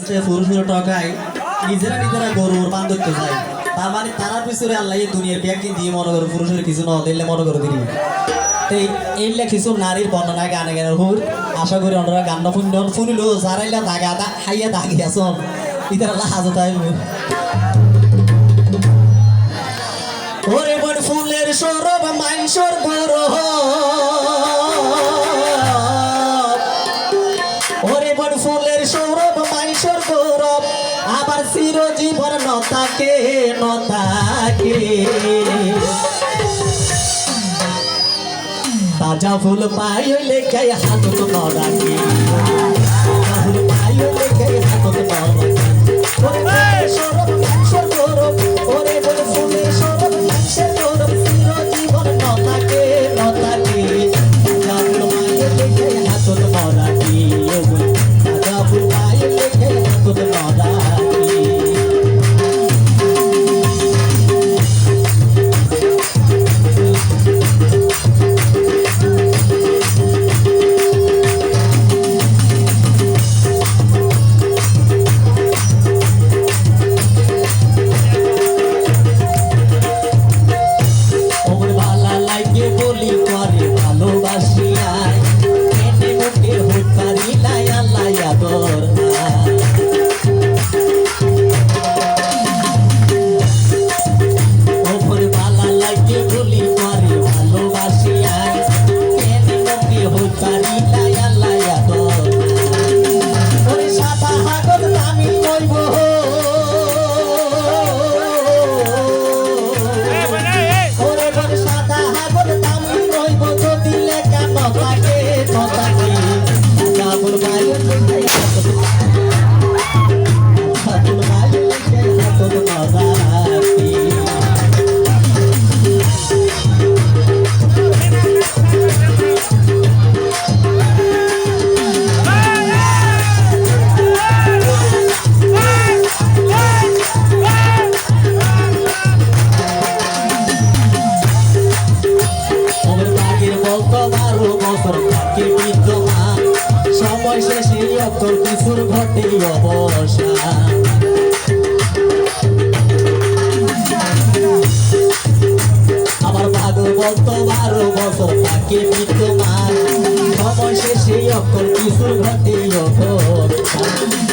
সে পুরুষের টকায় নিজেরা নিজেরা গরুর পান ধরতে যায় তার মানে তারার পিছনে আল্লাহ এই দুনিয়ার ব্যাগিন দিয়ে মনে করো পুরুষের কিছু ন দিলে মনে করো দিবি তো এইলে কিছু নারীর বর্ণনা গানে গানে হুর আশা করি ওনারা গান শুনিল যারাইলা দাগা হাইয়া দাগি আসন ইতার আল্লাহ হাজত আইব ওরে বড় ফুলের সৌরভ মাইনসর গৌরব ওরে বড় ফুলের সৌরভ মাইনসর গৌরব আবার চিরজীবন নতাকে নতাকে তাজা ফুল পাইলে গায়ে হাতত নরাকে তাজা ফুল পাইলে গায়ে হাতত নরাকে ওরে সৌরভ মাইনসর গৌরব ওরে বড় ফুলের সৌরভ মাইনসর গৌরব চিরজীবন নতাকে নতাকে তাজা ফুল পাইলে গায়ে হাতত নরাকে তাজা ফুল পাইলে গায়ে হাতত নরাকে সময় শেষে অকল কিছুর ঘটে অবসান আমার ভাগবত 12 বছর তাকে বিদ্যমান সময় শেষে অকল কিছুর ঘটে অবসান